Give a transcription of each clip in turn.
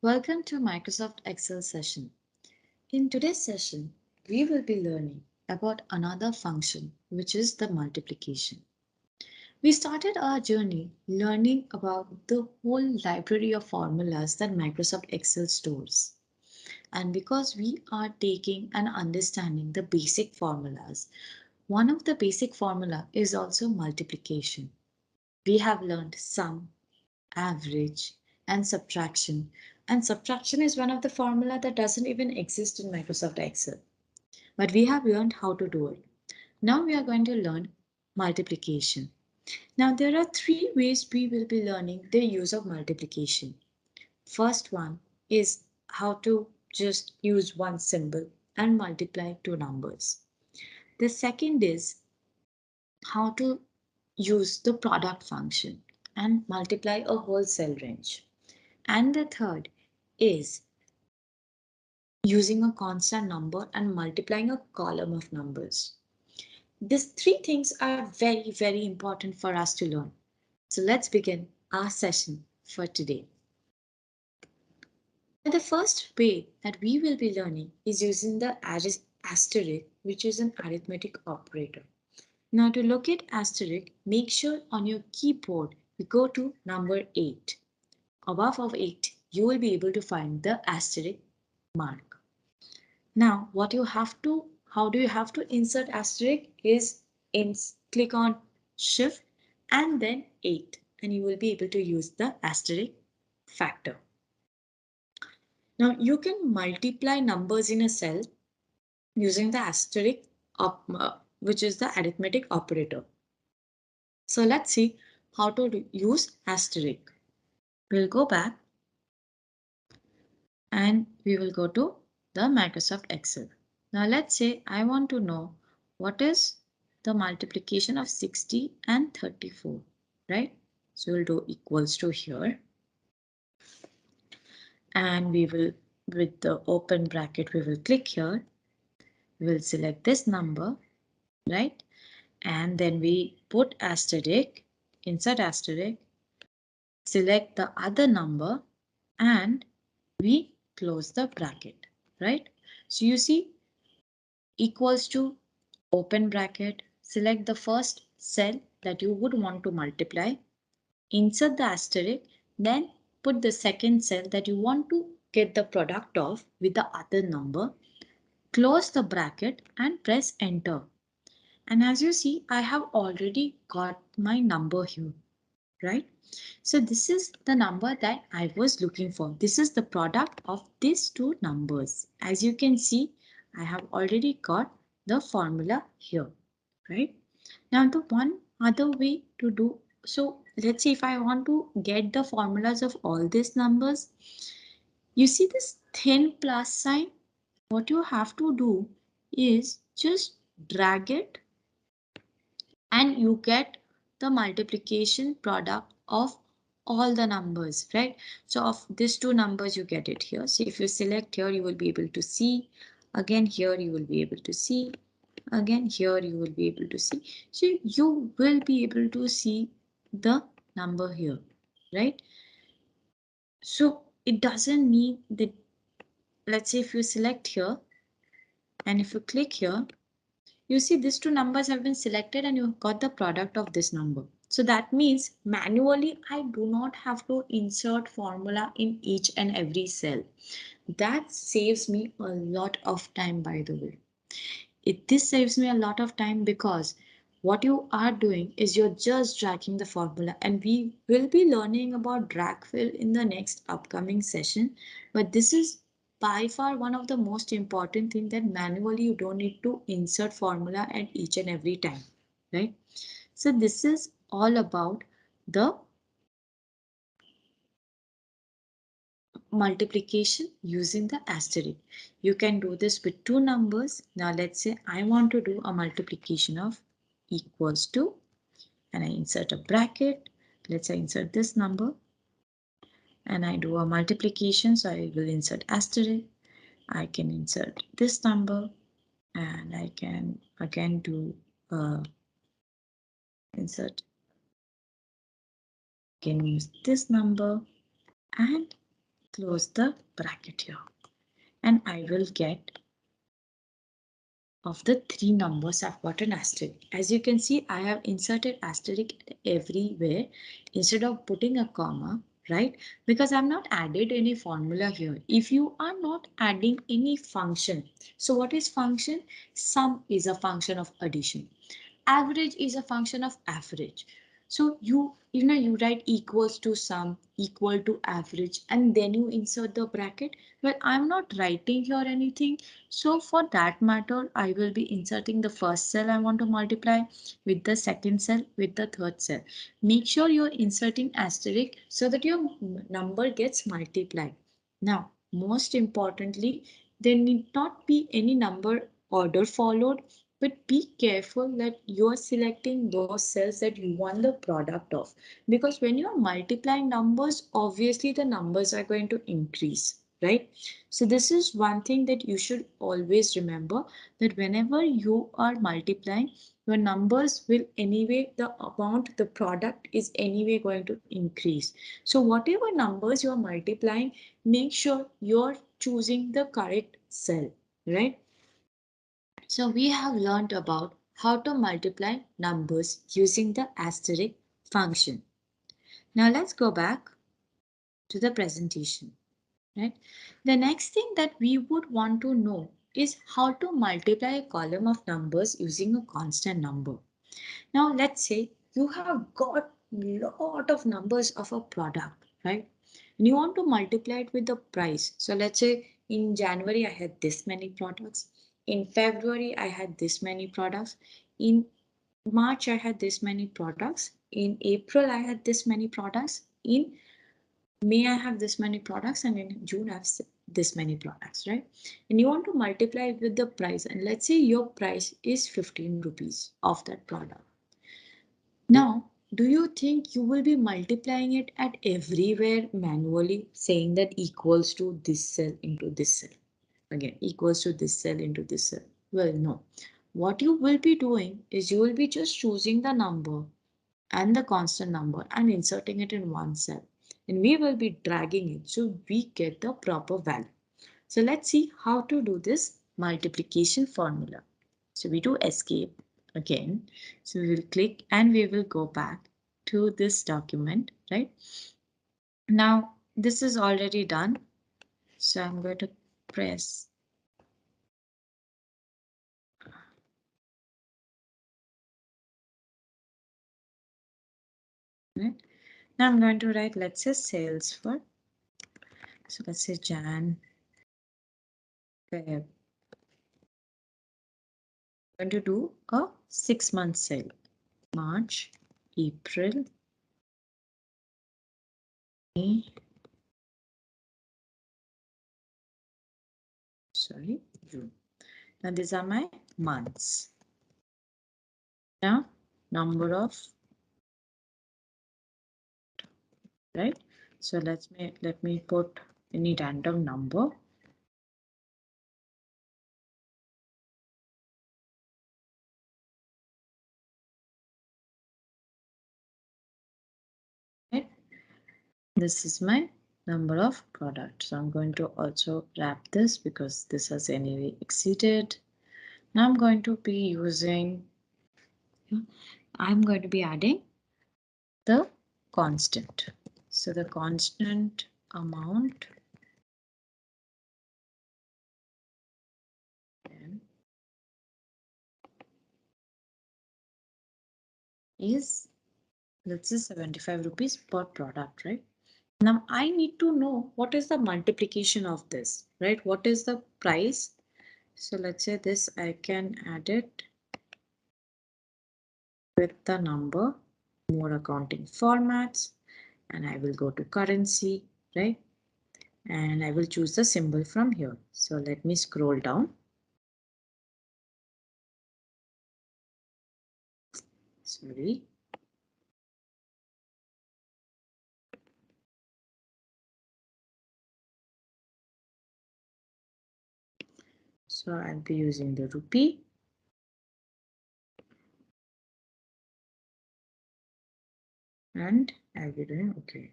Welcome to Microsoft Excel session. In today's session, we will be learning about another function, which is the multiplication. We started our journey learning about the whole library of formulas that Microsoft Excel stores. And because we are taking and understanding the basic formulas, one of the basic formula is also multiplication. We have learned sum, average, and subtraction. And subtraction is one of the formula that doesn't even exist in Microsoft Excel. But we have learned how to do it. Now we are going to learn multiplication. Now there are three ways we will be learning the use of multiplication. First one is how to just use one symbol and multiply two numbers. The second is how to use the product function and multiply a whole cell range. And the third is using a constant number and multiplying a column of numbers. These three things are very, very important for us to learn. So let's begin our session for today. The first way that we will be learning is using the asterisk, which is an arithmetic operator. Now to locate asterisk, make sure on your keyboard you go to number 8. Above of 8, you will be able to find the asterisk mark. Now, how do you have to insert asterisk is click on shift and then 8 and you will be able to use the asterisk factor. Now, you can multiply numbers in a cell using the asterisk which is the arithmetic operator. So let's see how to use asterisk. We'll go back and we will go to the Microsoft Excel. Now let's say I want to know what is the multiplication of 60 and 34, right? So we'll do equals to here. And we will, with the open bracket, we will click here. We will select this number, right? And then we put asterisk, insert asterisk, select the other number, and we close the bracket, right? So you see equals to open bracket, select the first cell that you would want to multiply, insert the asterisk, then put the second cell that you want to get the product of with the other number, close the bracket and press enter. And as you see, I have already got my number here, right? So this is the number that I was looking for. This is the product of these two numbers. As you can see, I have already got the formula here, right? Now the one other way to do, so let's see if I want to get the formulas of all these numbers. You see this thin plus sign? What you have to do is just drag it and you get the multiplication product of all the numbers, right? So of these two numbers you get it here. So if you select here, you will be able to see. Again here you will be able to see. Again here you will be able to see. So you will be able to see the number here, right? So it doesn't need the, let's say if you select here and if you click here, you see these two numbers have been selected and you've got the product of this number. So that means manually I do not have to insert formula in each and every cell. That saves me a lot of time, by the way. This saves me a lot of time because what you are doing is you're just dragging the formula, and we will be learning about drag fill in the next upcoming session. But this is by far one of the most important thing, that manually you don't need to insert formula at each and every time, right? So this is all about the multiplication using the asterisk. You can do this with two numbers. Now let's say I want to do a multiplication of equals to, and I insert a bracket. Let's say I insert this number and I do a multiplication. So I will insert asterisk. I can insert this number and I can again do insert. I can use this number and close the bracket here, and I will get of the three numbers I've got an asterisk. As you can see, I have inserted asterisk everywhere instead of putting a comma, right? Because I'm not added any formula here. If you are not adding any function, so what is function? Sum is a function of addition. Average is a function of average. So you write equals to sum, equal to average, and then you insert the bracket. Well, I'm not writing here anything. So for that matter, I will be inserting the first cell I want to multiply with the second cell with the third cell. Make sure you're inserting asterisk so that your number gets multiplied. Now, most importantly, there need not be any number order followed, but be careful that you are selecting those cells that you want the product of. Because when you are multiplying numbers, obviously the numbers are going to increase, right? So this is one thing that you should always remember, that whenever you are multiplying, your numbers will anyway, the amount, the product is anyway going to increase. So whatever numbers you are multiplying, make sure you're choosing the correct cell, right? So we have learned about how to multiply numbers using the asterisk function. Now let's go back to the presentation, right? The next thing that we would want to know is how to multiply a column of numbers using a constant number. Now let's say you have got lot of numbers of a product, right? And you want to multiply it with the price. So let's say in January I had this many products. In February I had this many products. In March I had this many products. In April I had this many products. In May I have this many products, and in June I have this many products, right? And you want to multiply it with the price, and let's say your price is 15 rupees of that product. Now, do you think you will be multiplying it at everywhere manually, saying that equals to this cell into this cell? Again, equals to this cell into this cell. Well, no. What you will be doing is you will be just choosing the number and the constant number and inserting it in one cell. And we will be dragging it so we get the proper value. So let's see how to do this multiplication formula. So we do escape again. So we will click and we will go back to this document, right? Now this is already done. So I'm going to press. Right? Now I'm going to write, let's say sales for. So let's say Jan, Feb. I'm going to do a 6-month sale. March, April, May, June. Now these are my months. Now number of, right? So let me put any random number. Right? This is my number of products. So I'm going to also wrap this because this has anyway exceeded. Now I'm going to be adding the constant. So the constant amount is, let's say 75 rupees per product, right? Now I need to know what is the multiplication of this, right? What is the price? So let's say this, I can add it with the number, more accounting formats, and I will go to currency, right? And I will choose the symbol from here. So let me scroll down. Sorry. So I'll be using the rupee. And I'll be doing okay.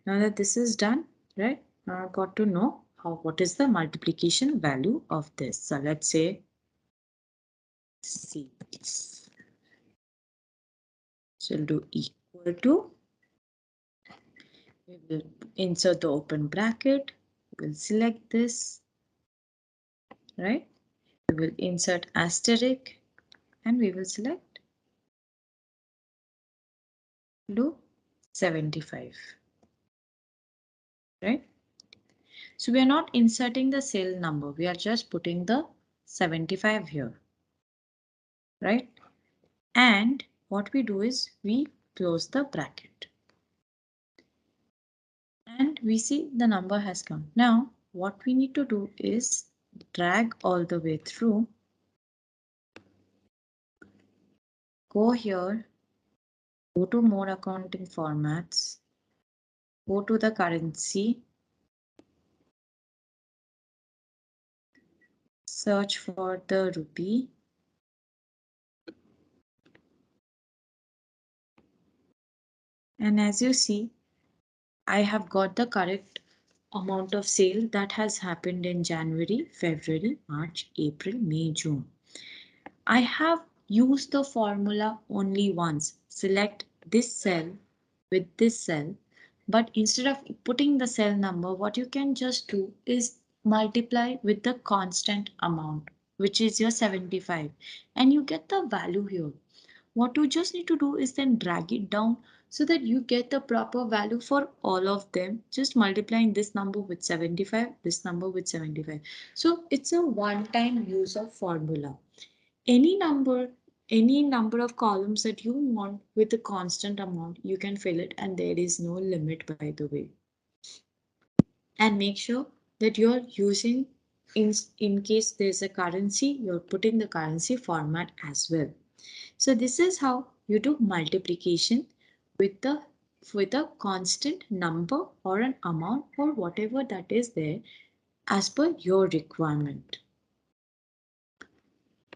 Now that this is done, right? got to know what is the multiplication value of this. So let's say C. So we'll do equal to, we will insert the open bracket, we'll select this, right? We will insert asterisk and we will select do 75, right? So we are not inserting the cell number, we are just putting the 75 here, right? And what we do is we close the bracket and we see the number has come. Now what we need to do is drag all the way through, go here, go to more accounting formats, go to the currency, search for the rupee, and as you see, I have got the correct amount of sale that has happened in January, February, March, April, May, June. I have used the formula only once. Select this cell with this cell, but instead of putting the cell number, what you can just do is multiply with the constant amount, which is your 75, and you get the value here. What you just need to do is then drag it down so that you get the proper value for all of them, just multiplying this number with 75, this number with 75. So it's a one-time use of formula. Any number, any number of columns that you want with a constant amount, you can fill it, and there is no limit, by the way. And make sure that you're using, in case there's a currency, you're putting the currency format as well. So this is how you do multiplication with the with a constant number or an amount or whatever that is there as per your requirement.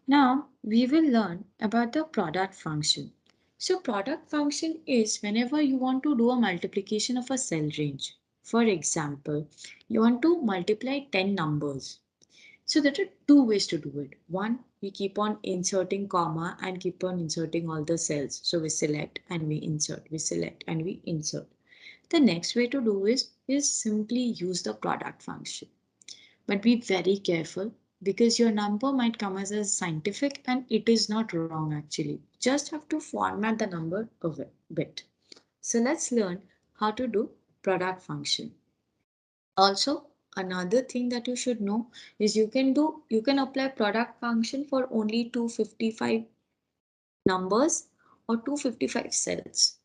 Now we will learn about the product function. So product function is whenever you want to do a multiplication of a cell range. For example, you want to multiply 10 numbers. So there are two ways to do it. One, we keep on inserting comma and keep on inserting all the cells. So we select and we insert, we select and we insert. The next way to do is simply use the product function. But be very careful because your number might come as a scientific and it is not wrong actually. Just have to format the number a bit. So let's learn how to do product function. Also, another thing that you should know is you can apply product function for only 255 numbers or 255 cells.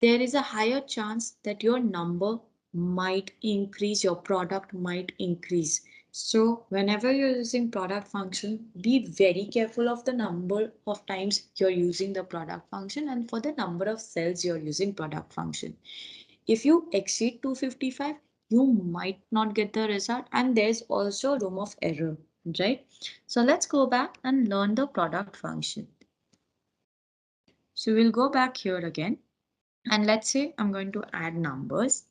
There is a higher chance that your number might increase, your product might increase. So whenever you're using product function, be very careful of the number of times you're using the product function and for the number of cells you're using product function. If you exceed 255, you might not get the result and there's also room of error, right? So let's go back and learn the product function. So we'll go back here again. And let's say I'm going to add numbers.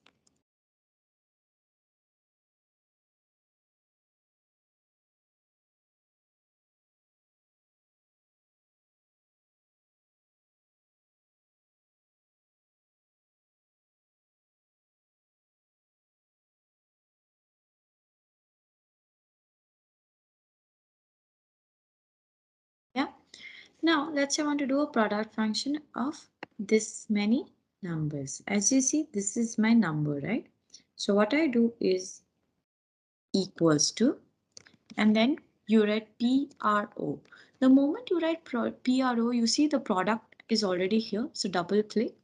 Yeah. Now let's say I want to do a product function of this many numbers. As you see, this is my number, right? So what I do is equals to, and then you write PRO. The moment you write PRO, you see the product is already here. So double click,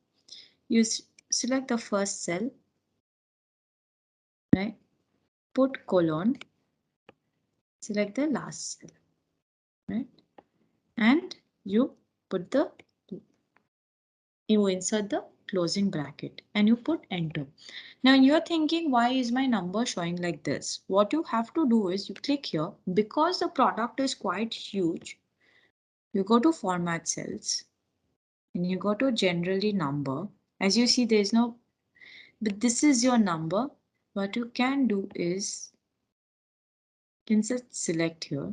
you select the first cell, right? Put colon, select the last cell, right? And you put the, you insert the closing bracket and you put enter. Now you're thinking, why is my number showing like this? What you have to do is you click here because the product is quite huge. You go to format cells and you go to generally number. As you see, there's no, but this is your number. what you can do is insert select here.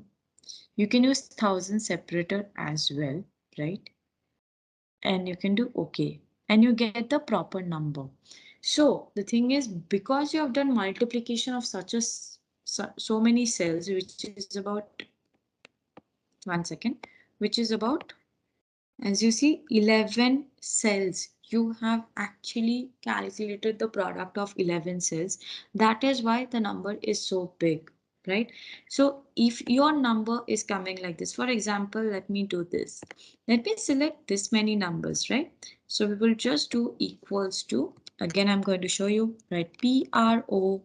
You can use 1000 separator as well, right? And you can do OK and you get the proper number. So the thing is, because you have done multiplication of such a so many cells, which is about 1 second, which is about, as you see, 11 cells. You have actually calculated the product of 11 cells. That is why the number is so big, right? So if your number is coming like this, for example, let me do this. Let me select this many numbers, right? So we will just do equals to, again, I'm going to show you, right? PRO,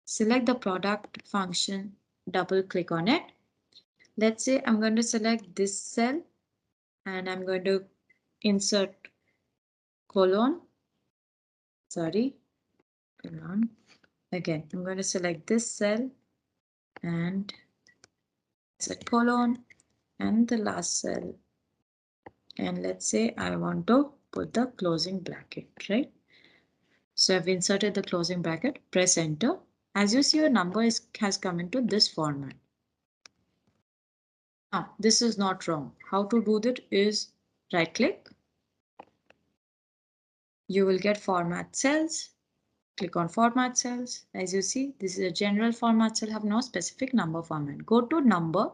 select the product function, double click on it. Let's say I'm going to select this cell and I'm going to insert colon, sorry, colon. Again, I'm going to select this cell and insert colon and the last cell. And let's say I want to put the closing bracket, right? So I've inserted the closing bracket, press enter. As you see, your number has come into this format. Now, this is not wrong. How to do that is right click. You will get format cells. Click on format cells. As you see, this is a general format cell, have no specific number format. Go to number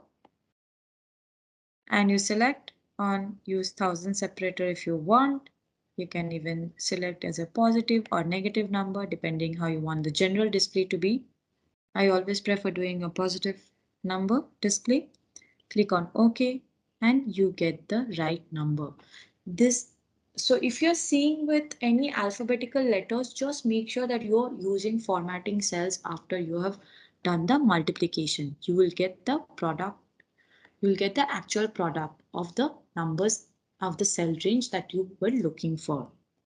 and you select on use 1000 separator if you want. You can even select as a positive or negative number depending how you want the general display to be. I always prefer doing a positive number display. Click on OK and you get the right number. So if you're seeing with any alphabetical letters, just make sure that you're using formatting cells after you have done the multiplication. You will get the product, you will get the actual product of the numbers of the cell range that you were looking for.